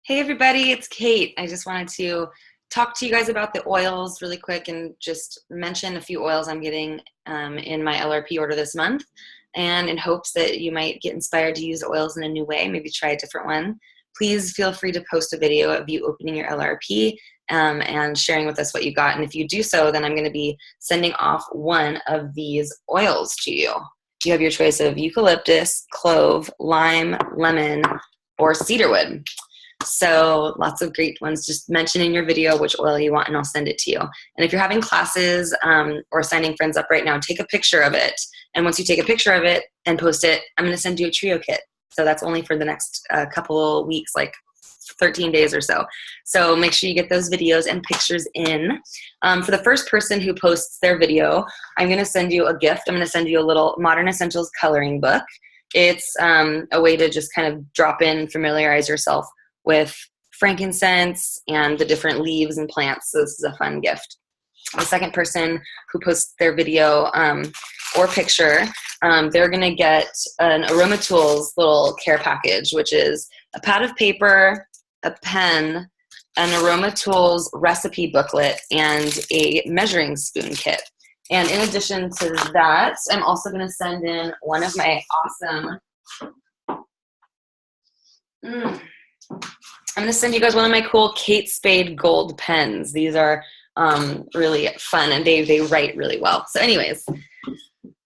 Hey everybody, it's Kate. I just wanted to talk to you guys about the oils really quick and just mention a few oils I'm getting in my LRP order this month, and in hopes that you might get inspired to use oils in a new way, maybe try a different one. Please feel free to post a video of you opening your LRP and sharing with us what you got. And if you do so, then I'm going to be sending off one of these oils to you. You have your choice of eucalyptus, clove, lime, lemon, or cedarwood. So lots of great ones. Just mention in your video which oil you want and I'll send it to you. And if you're having classes or signing friends up right now, take a picture of it. And once you take a picture of it and post it, I'm going to send you a trio kit. So that's only for the next couple weeks, like 13 days or so. So make sure you get those videos and pictures in. For the first person who posts their video, I'm going to send you a gift. I'm going to send you a little Modern Essentials coloring book. It's a way to just kind of drop in, familiarize yourself with frankincense and the different leaves and plants. So this is a fun gift. The second person who posts their video or picture, they're going to get an Aroma Tools little care package, which is a pad of paper, a pen, an Aroma Tools recipe booklet, and a measuring spoon kit. And in addition to that, I'm also going to send in one of my awesome I'm going to send you guys one of my cool Kate Spade gold pens. These are really fun, and they write really well. So anyways,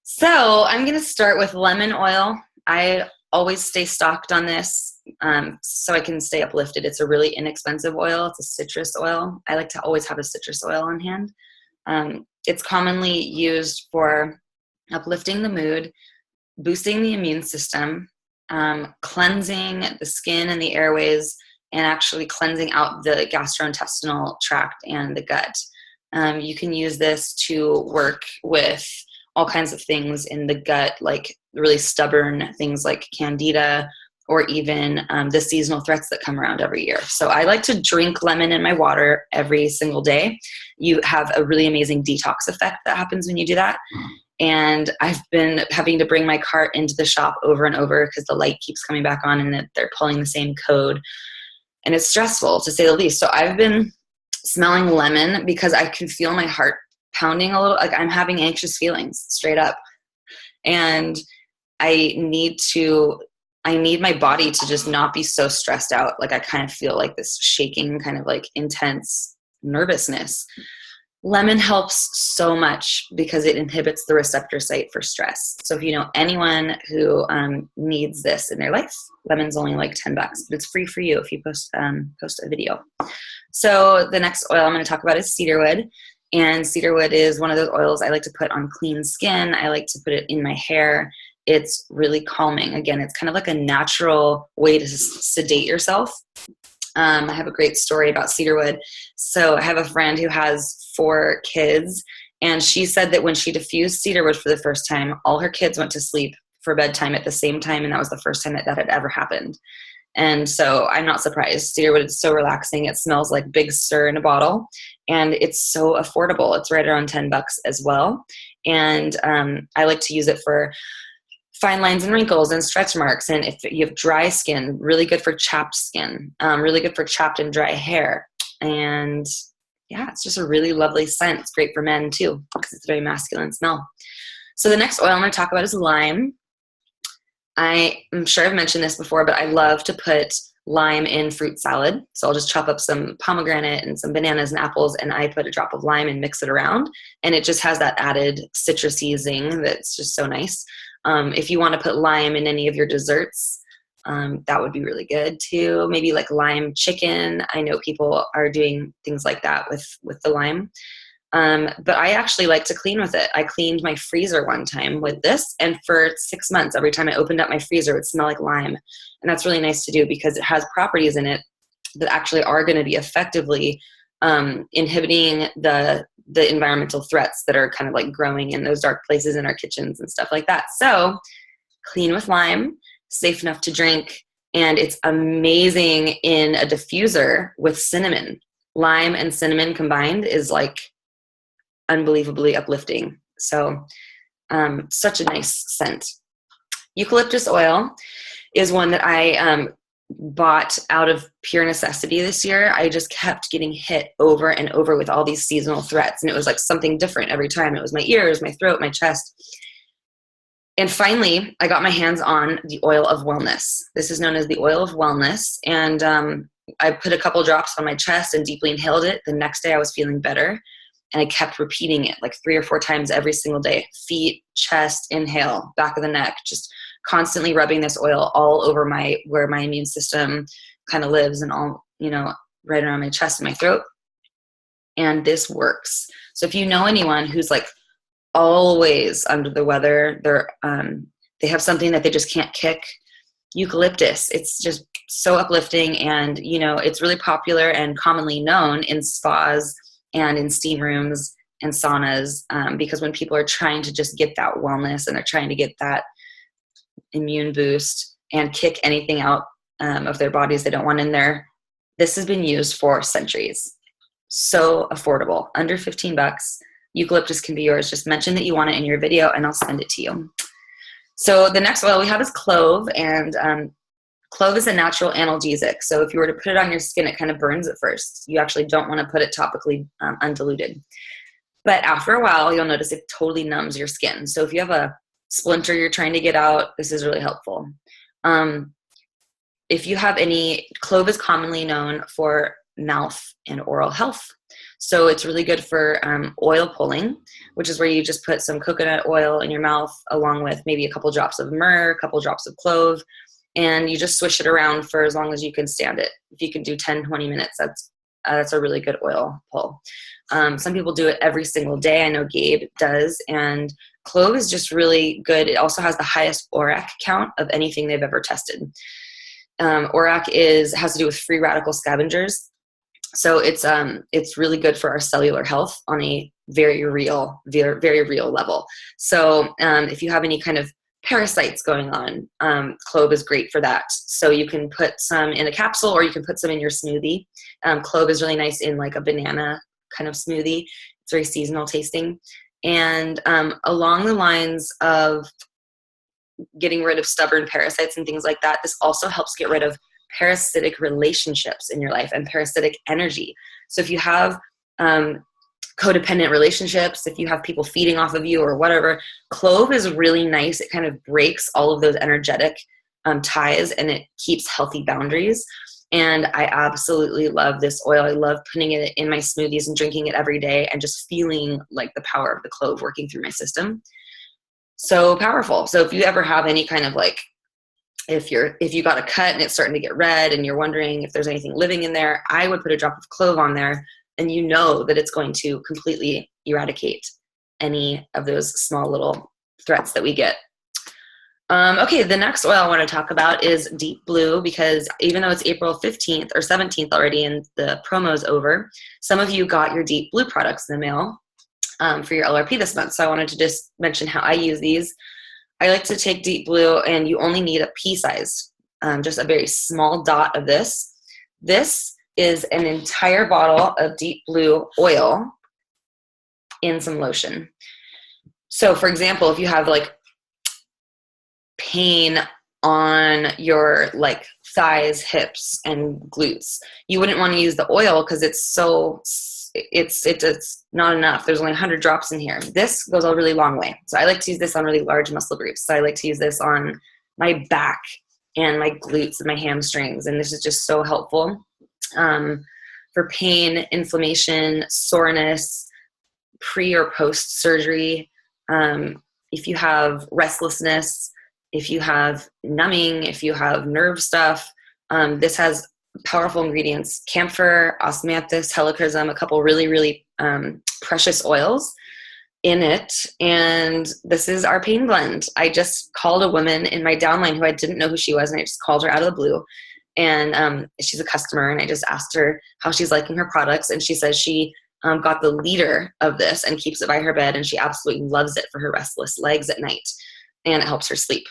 so I'm going to start with lemon oil. I always stay stocked on this so I can stay uplifted. It's a really inexpensive oil. It's a citrus oil. I like to always have a citrus oil on hand. It's commonly used for uplifting the mood, boosting the immune system, cleansing the skin and the airways, and actually cleansing out the gastrointestinal tract and the gut. You can use this to work with all kinds of things in the gut, like really stubborn things like candida, or even the seasonal threats that come around every year. So I like to drink lemon in my water every single day. You have a really amazing detox effect that happens when you do that. And I've been having to bring my cart into the shop over and over because the light keeps coming back on and they're pulling the same code. And it's stressful, to say the least. So I've been smelling lemon because I can feel my heart pounding a little, like I'm having anxious feelings straight up. And I need my body to just not be so stressed out. Like I kind of feel like this shaking, kind of like intense nervousness. Lemon helps so much because it inhibits the receptor site for stress. So if you know anyone who needs this in their life, lemon's only like $10, but it's free for you if you post a video. So the next oil I'm going to talk about is cedarwood. And cedarwood is one of those oils I like to put on clean skin. I like to put it in my hair. It's really calming. Again, it's kind of like a natural way to sedate yourself. I have a great story about cedarwood. So I have a friend who has 4 kids, and she said that when she diffused cedarwood for the first time, all her kids went to sleep for bedtime at the same time, and that was the first time that had ever happened. And so I'm not surprised. Cedarwood is so relaxing. It smells like Big Sur in a bottle, and it's so affordable. It's right around $10 as well. And I like to use it for fine lines and wrinkles and stretch marks. And if you have dry skin, really good for chapped skin, really good for chapped and dry hair. And yeah, it's just a really lovely scent. It's great for men too, because it's a very masculine smell. So the next oil I'm going to talk about is lime. I'm sure I've mentioned this before, but I love to put lime in fruit salad. So I'll just chop up some pomegranate and some bananas and apples, and I put a drop of lime and mix it around. And it just has that added citrusy zing that's just so nice. If you want to put lime in any of your desserts, that would be really good too. Maybe like lime chicken. I know people are doing things like that with the lime. But I actually like to clean with it. I cleaned my freezer one time with this, and for 6 months, every time I opened up my freezer, it would smell like lime. And that's really nice to do because it has properties in it that actually are going to be effectively inhibiting the environmental threats that are kind of like growing in those dark places in our kitchens and stuff like that. So clean with lime, safe enough to drink, and it's amazing in a diffuser with cinnamon. Lime and cinnamon combined is like unbelievably uplifting. So such a nice scent. Eucalyptus oil is one that I bought out of pure necessity this year. I just kept getting hit over and over with all these seasonal threats. And it was like something different every time. It was my ears, my throat, my chest. And finally, I got my hands on the oil of wellness. This is known as the oil of wellness. And I put a couple drops on my chest and deeply inhaled it. The next day I was feeling better. And I kept repeating it like 3 or 4 times every single day. Feet, chest, inhale, back of the neck, just constantly rubbing this oil all over where my immune system kind of lives, and all, right around my chest and my throat. And this works. So if you know anyone who's like always under the weather, they have something that they just can't kick, eucalyptus. It's just so uplifting, and it's really popular and commonly known in spas and in steam rooms and saunas, because when people are trying to just get that wellness and they're trying to get that immune boost and kick anything out of their bodies they don't want in there, this has been used for centuries. So affordable, under $15. Eucalyptus can be yours. Just mention that you want it in your video and I'll send it to you. So the next oil we have is clove, and clove is a natural analgesic. So if you were to put it on your skin, it kind of burns at first. You actually don't want to put it topically undiluted. But after a while, you'll notice it totally numbs your skin. So if you have a splinter you're trying to get out, this is really helpful. If you have clove is commonly known for mouth and oral health. So it's really good for oil pulling, which is where you just put some coconut oil in your mouth along with maybe a couple drops of myrrh, a couple drops of clove, and you just swish it around for as long as you can stand it. If you can do 10, 20 minutes, that's a really good oil pull. Some people do it every single day. I know Gabe does, and clove is just really good. It also has the highest ORAC count of anything they've ever tested. ORAC has to do with free radical scavengers. So it's really good for our cellular health on a very real level. So if you have any kind of parasites going on, clove is great for that. So you can put some in a capsule or you can put some in your smoothie. Clove is really nice in like a banana kind of smoothie. It's very seasonal tasting. And along the lines of getting rid of stubborn parasites and things like that, this also helps get rid of parasitic relationships in your life and parasitic energy. So if you have codependent relationships, if you have people feeding off of you or whatever, clove is really nice. It kind of breaks all of those energetic ties, and it keeps healthy boundaries. And I absolutely love this oil. I love putting it in my smoothies and drinking it every day and just feeling like the power of the clove working through my system. So powerful. So if you ever have any kind of like, if you got a cut and it's starting to get red and you're wondering if there's anything living in there, I would put a drop of clove on there, and you know that it's going to completely eradicate any of those small little threats that we get. Okay, the next oil I want to talk about is Deep Blue, because even though it's April 15th or 17th already and the promo's over, some of you got your Deep Blue products in the mail for your LRP this month. So I wanted to just mention how I use these. I like to take Deep Blue, and you only need a pea size, just a very small dot of this. This is an entire bottle of Deep Blue oil in some lotion. So for example, if you have like pain on your like thighs, hips, and glutes, you wouldn't want to use the oil because it's not enough. There's only 100 drops in here. This goes a really long way. So I like to use this on really large muscle groups. So I like to use this on my back and my glutes and my hamstrings. And this is just so helpful for pain, inflammation, soreness, pre or post surgery. If you have restlessness, if you have numbing, if you have nerve stuff, this has powerful ingredients: camphor, osmanthus, helichrysum, a couple really precious oils in it. And this is our pain blend. I just called a woman in my downline who I didn't know who she was, and I just called her out of the blue. And she's a customer, and I just asked her how she's liking her products, and she says she got the liter of this and keeps it by her bed, and she absolutely loves it for her restless legs at night, and it helps her sleep.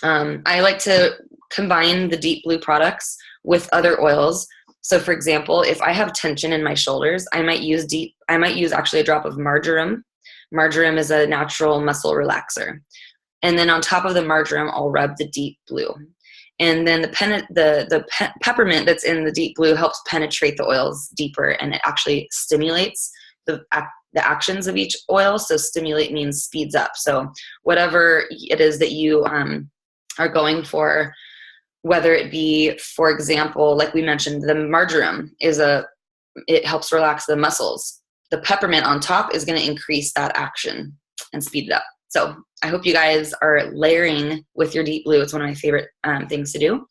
I like to combine the Deep Blue products with other oils. So for example, if I have tension in my shoulders, I might use actually a drop of marjoram. Marjoram is a natural muscle relaxer. And then on top of the marjoram, I'll rub the Deep Blue. And then peppermint that's in the deep blue helps penetrate the oils deeper, and it actually stimulates the actions of each oil. So stimulate means speeds up. So whatever it is that you are going for, whether it be, for example, like we mentioned, the marjoram it helps relax the muscles. The peppermint on top is going to increase that action and speed it up. So I hope you guys are layering with your deep blue. It's one of my favorite things to do.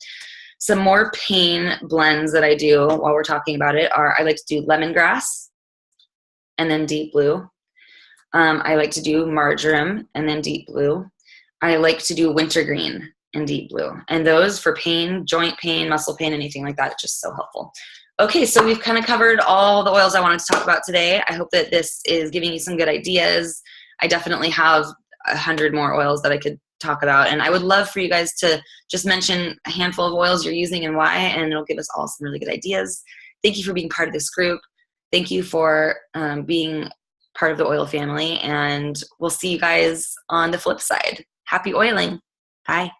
Some more pain blends that I do while we're talking about it are, I like to do lemongrass and then deep blue. I like to do marjoram and then deep blue. I like to do wintergreen and deep blue. And those for pain, joint pain, muscle pain, anything like that, it's just so helpful. Okay, so we've kind of covered all the oils I wanted to talk about today. I hope that this is giving you some good ideas. I definitely have 100 more oils that I could talk about, and I would love for you guys to just mention a handful of oils you're using and why, and it'll give us all some really good ideas. Thank you for being part of this group. Thank you for being part of the oil family, and we'll see you guys on the flip side. Happy oiling. Bye.